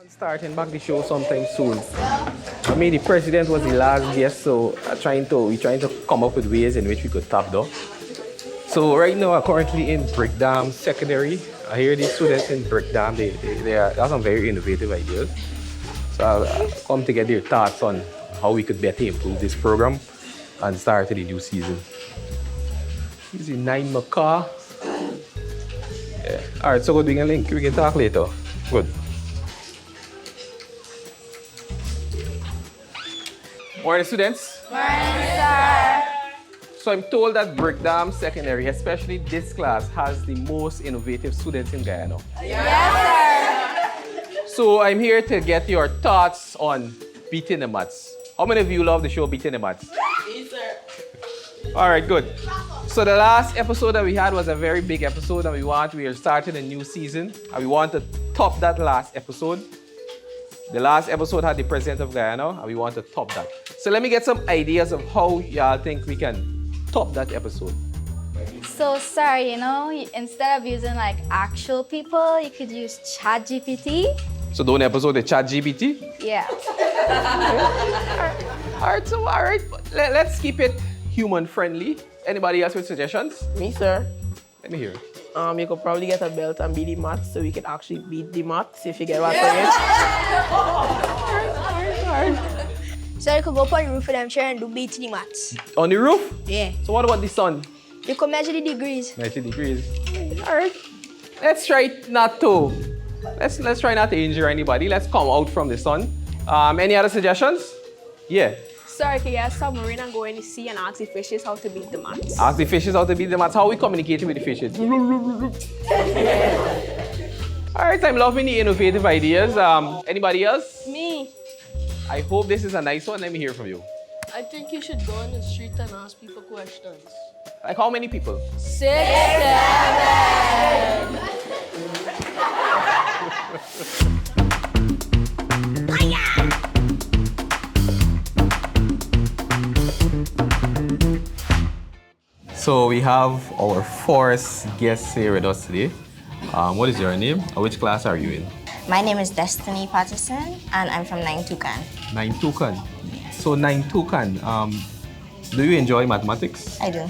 Starting back the show sometime soon. I mean, the president was the last guest, so we're trying to come up with ways in which we could tap though. So right now, I'm currently in Brickdam Sedcondary. I hear these students in Brickdam, they have some very innovative ideas. So I'll come to get their thoughts on how we could better improve this program and start the new season. This is 𝐴𝐚𝐿𝐴. Yeah. All right, so good. We can link. We can talk later. Good. Morning, students. Morning, sir. So I'm told that Brickdam Sedcondary, especially this class, has the most innovative students in Guyana. Yes, sir. So I'm here to get your thoughts on Beatin Da Maths. How many of you love the show Beatin Da Maths? Yes, sir. All right, good. So the last episode that we had was a very big episode, and we are starting a new season, and we want to top that last episode. The last episode had the president of Guyana, and we want to top that. So let me get some ideas of how y'all think we can top that episode. So, sir, instead of using like actual people, you could use ChatGPT. So do an episode with ChatGPT? Yeah. All right. Let's keep it human friendly. Anybody else with suggestions? Me, sir. Let me hear. You could probably get a belt and be the maths so we can actually beat the maths if you get what I'm saying. So you could go up on the roof of them chair and do Beatin Da Maths. On the roof? Yeah. So what about the sun? You could measure the degrees. 90 degrees. All right. Let's try not to injure anybody. Let's come out from the sun. Any other suggestions? Yeah. Sir, can you get a submarine and go in the sea and ask the fishes how to beat the maths? Ask the fishes how to beat the maths. How are we communicating with the fishes? All right, I'm loving the innovative ideas. Anybody else? Me. I hope this is a nice one. Let me hear from you. I think you should go on the street and ask people questions. Like how many people? 6, 7. So we have our first guest here with us today. What is your name? Which class are you in? My name is Destiny Patterson, and I'm from 𝐴𝐚𝐿𝐴. 𝐴𝐚𝐿𝐴. So 𝐴𝐚𝐿𝐴, do you enjoy mathematics? I do.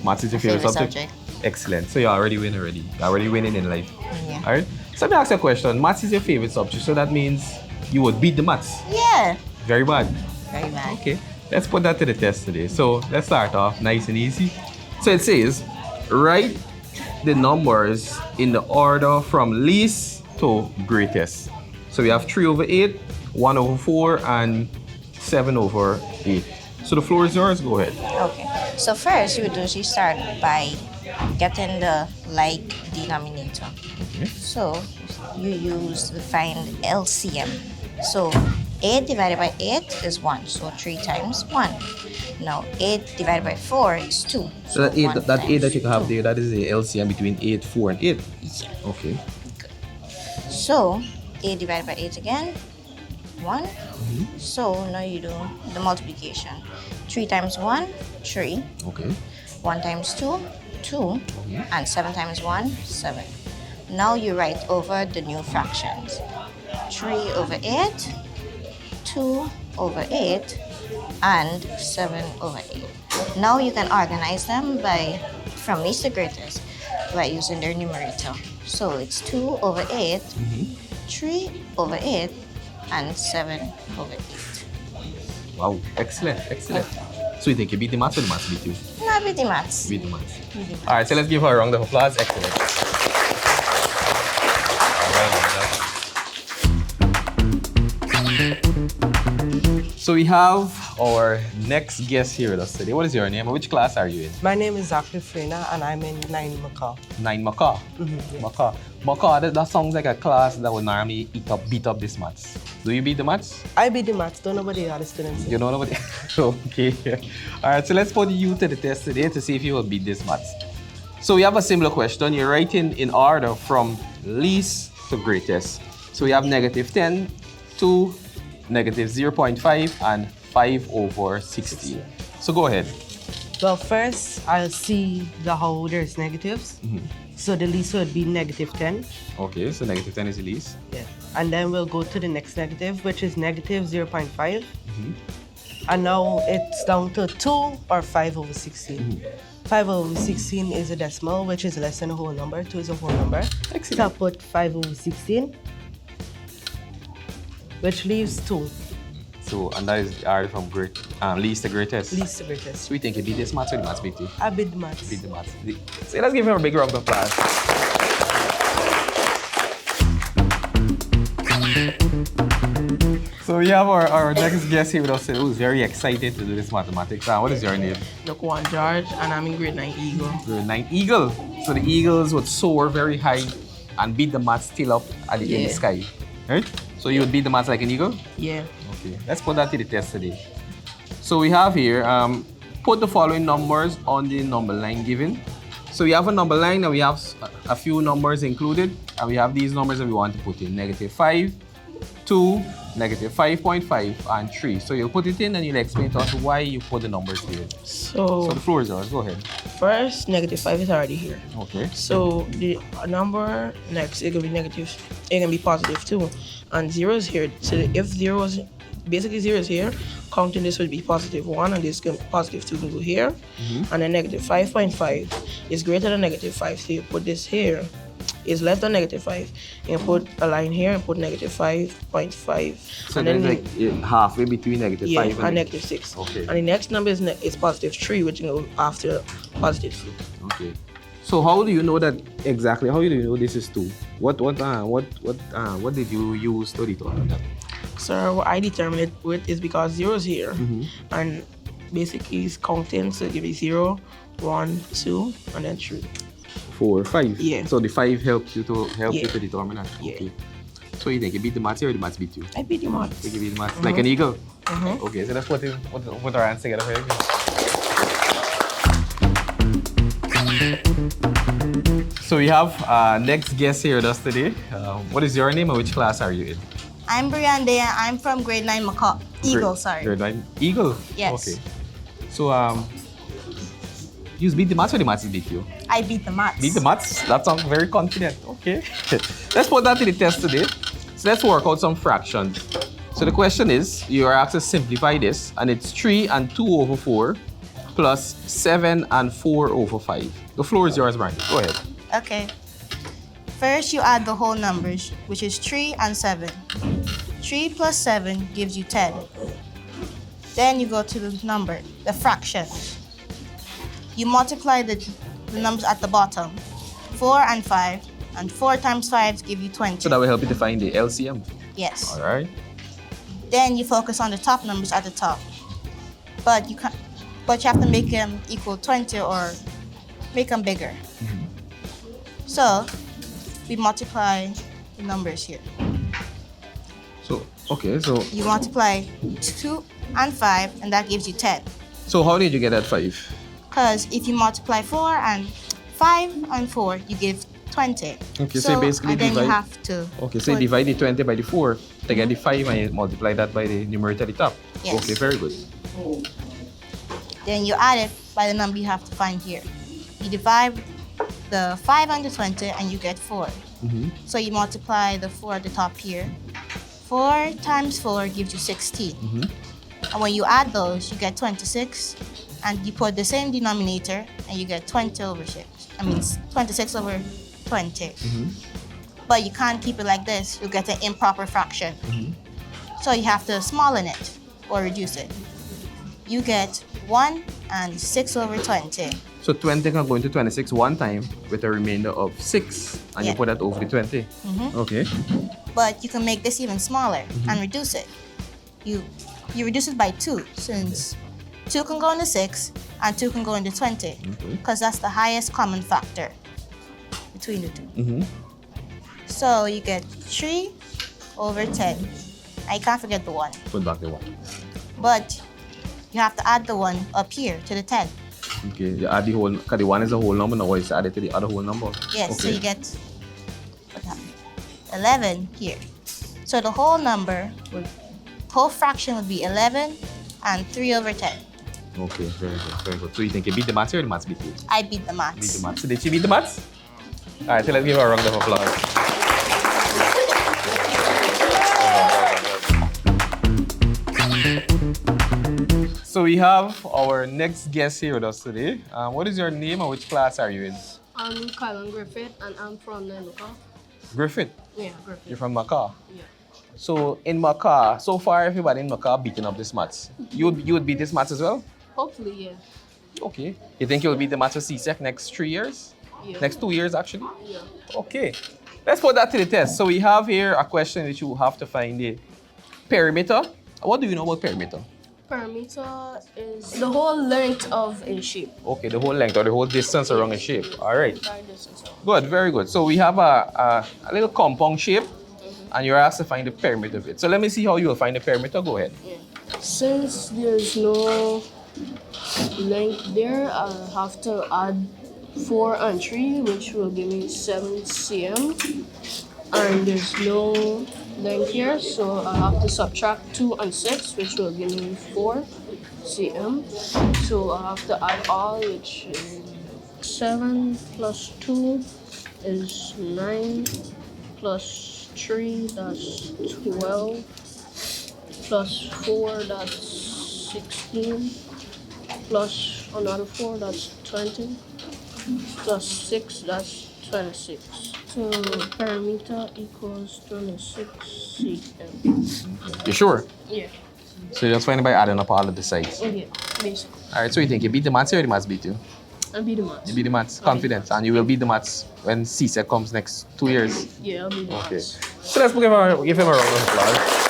Maths is your favorite subject? Excellent. So you're already winning already. You're already winning in life. Yeah. All right. So let me ask you a question. Maths is your favorite subject, so that means you would beat the maths. Yeah. Very bad. Very bad. Okay. Let's put that to the test today. So let's start off nice and easy. So it says, write the numbers in the order from least to greatest. So we have 3 over 8, 1 over 4, and 7 over 8. So the floor is yours. Go ahead. Okay. So first, you start by getting the like denominator. Okay. So you find LCM. So 8 divided by 8 is 1. So 3 times 1. Now 8 divided by 4 is 2. So that 8 1 that times you have 2. there, that is the LCM between 8, 4, and 8. Yeah. Okay. So 8 divided by 8 again, 1. So now you do the multiplication. 3 times 1, 3. Okay. 1 times 2, 2. And 7 times 1, 7. Now you write over the new fractions. 3 over 8, 2 over 8, and 7 over 8. Now you can organize them from least to greatest by using their numerator. So it's 2 over 8, 3 over 8, and 7 over 8. Wow. Excellent. Excellent. So you think you beat the maths or the maths beat you? Now beat the maths. Beat the maths. All right. So let's give her a round of applause. Excellent. So we have our next guest here with us today. What is your name? Which class are you in? My name is 𝐧𝐞𝐞𝐳 and I'm in 𝐴𝐚𝐿𝐴. 𝐴𝐚𝐿𝐴. Maths. That sounds like a class that would normally beat up this maths. Do you beat the maths? I beat the maths. Don't know what the other students say. You don't know what? Okay. All right. So let's put you to the test today to see if you will beat this maths. So we have a similar question. You're writing in order from least to greatest. So we have -10 to -0.5 and 5 over 16. So go ahead. Well, first, I'll see how there's negatives. So the least would be -10. Okay, so -10 is the least. Yeah. And then we'll go to the next negative, which is negative 0.5. And now it's down to 2 or 5 over 16. 5 over 16 is a decimal, which is less than a whole number. 2 is a whole number. So I'll put 5 over 16, which leaves 2. So, and that is R from least to greatest. Least to greatest. So you think you beat this maths or the maths beat you? I beat the maths. Beat the maths. So let's give him a big round of applause. So we have our next guest here with us who's very excited to do this mathematics. What is your name? Daquan George, and I'm in grade 9 Eagle. Grade 9 Eagle. So the Eagles would soar very high and beat the maths still up at the in the sky. Right? So you would beat the maths like an eagle? Yeah. Okay. Let's put that to the test today. So we have here, put the following numbers on the number line given. So we have a number line and we have a few numbers included. And we have these numbers that we want to put in. -5, 2, -5.5, and 3. So you'll put it in and you'll explain to us why you put the numbers here. So the floor is yours. Go ahead. first, -5 is already here. Okay. So the number next, it can be negative, it can be positive too. And 0 is here. So if 0 is, basically 0 is here, counting this would be +1, and this can +2 can go here. And then -5.5 is greater than -5. So you put this here. Is less than -5. You put a line here and put -5.5. So and then then like halfway between -5 and -6. Okay. And the next number is +3, which will go after +2. Okay. So how do you know that exactly? How do you know this is 2? What did you use to determine that? So what I determine it with is because 0 is here, and basically it's counting. So give me 0, 1, 2, and then 3. 4, 5. Yeah. So the 5 helps you to determine that. Yeah. Okay. So you think you beat the maths here or the maths beat you? I beat the maths. You beat the maths like an eagle. Okay. So let's put our hands together for you. So we have next guest here with us today. What is your name and which class are you in? I'm Brian Da. I'm from grade 9 Eagle, sorry. Grade 9 Eagle? Yes. Okay. So you beat the maths or the maths beat you? I beat the maths. Beat the maths? That sounds very confident. Okay. Let's put that to the test today. So let's work out some fractions. So the question is, you are asked to simplify this, and it's 3 and 2 over 4 plus 7 and 4 over 5. The floor is yours, Brian. Go ahead. Okay. First, you add the whole numbers, which is 3 and 7. 3 plus 7 gives you 10. Then you go to the number, the fractions. You multiply the numbers at the bottom. 4 and 5, and 4 times 5 give you 20. So that will help you to find the LCM. Yes. All right. Then you focus on the top numbers at the top. But you have to make them equal 20 or make them bigger. So we multiply the numbers here. So, okay, so... You multiply 2 and 5, and that gives you 10. So how did you get that 5? Because if you multiply 4 and 5 and 4, you give 20. Okay, so you basically and then divide... you have to... Okay, so you divide the 20 by the 4 to get the 5 and you multiply that by the numerator at the top. Yes. Okay, very good. Then you add it by the number you have to find here. You divide the 5 and the 20 and you get 4. So you multiply the 4 at the top here. 4 times 4 gives you 16. And when you add those, you get 26. And you put the same denominator and you get 20 over 6. I mean, 26 over 20. But you can't keep it like this. You'll get an improper fraction. So you have to smallen it or reduce it. You get 1 and 6 over 20. So 20 can go into 26 one time with a remainder of 6. And you put that over the 20. Okay. But you can make this even smaller and reduce it. You reduce it by 2, since 2 can go into 6 and 2 can go into 20. Because that's the highest common factor between the two. So you get 3 over 10. I can't forget the 1. Put back the 1. But you have to add the 1 up here to the 10. Okay, you add the whole, because the 1 is a whole number, now it's added to the other whole number. Yes, okay. So you get 11 here. So the whole whole fraction would be 11 and 3 over 10. Okay, very good, very good. So you think you beat the maths or the maths beat you? I beat the maths. Beat the maths. So did she beat the maths? All right, so let's give her a round of applause. So we have our next guest here with us today. What is your name and which class are you in? I'm Kylan Griffith and I'm from Macau. Griffith. Yeah, Griffith. You're from Macau. Yeah. So in Macau, so far everybody in Macau beating up this maths. You would beat this maths as well? Hopefully, yeah. Okay. You think you'll beat the maths for CSEC next 3 years? Yeah. Next 2 years actually? Yeah. Okay. Let's put that to the test. So we have here a question which you have to find the perimeter. What do you know about perimeter? Perimeter is the whole length of a shape. Okay, the whole length or the whole distance around a shape. All right. Entire distance. Good, very good. So we have a little compound shape and you're asked to find the perimeter of it. So let me see how you will find the perimeter. Go ahead. Yeah. Since there's no length there, I'll have to add 4 and 3, which will give me 7 cm. And there's no length here, so I'll have to subtract 2 and 6, which will give me 4 cm. So I'll have to add all, which is 7 plus 2 is 9, plus 3, that's 12, plus 4, that's 16, plus another 4, that's 20, plus 6, that's 26. So perimeter equals 26 cm. You sure? Yeah. So you just find it by adding up all of the sides. Yeah, basically. All right, so you think you beat the maths or the maths beat you? I'll be the maths. You beat the maths, confident, and you will beat the maths when CSEC comes next 2 years. Yeah, I'll be the Okay. maths. So let's give him a round of applause.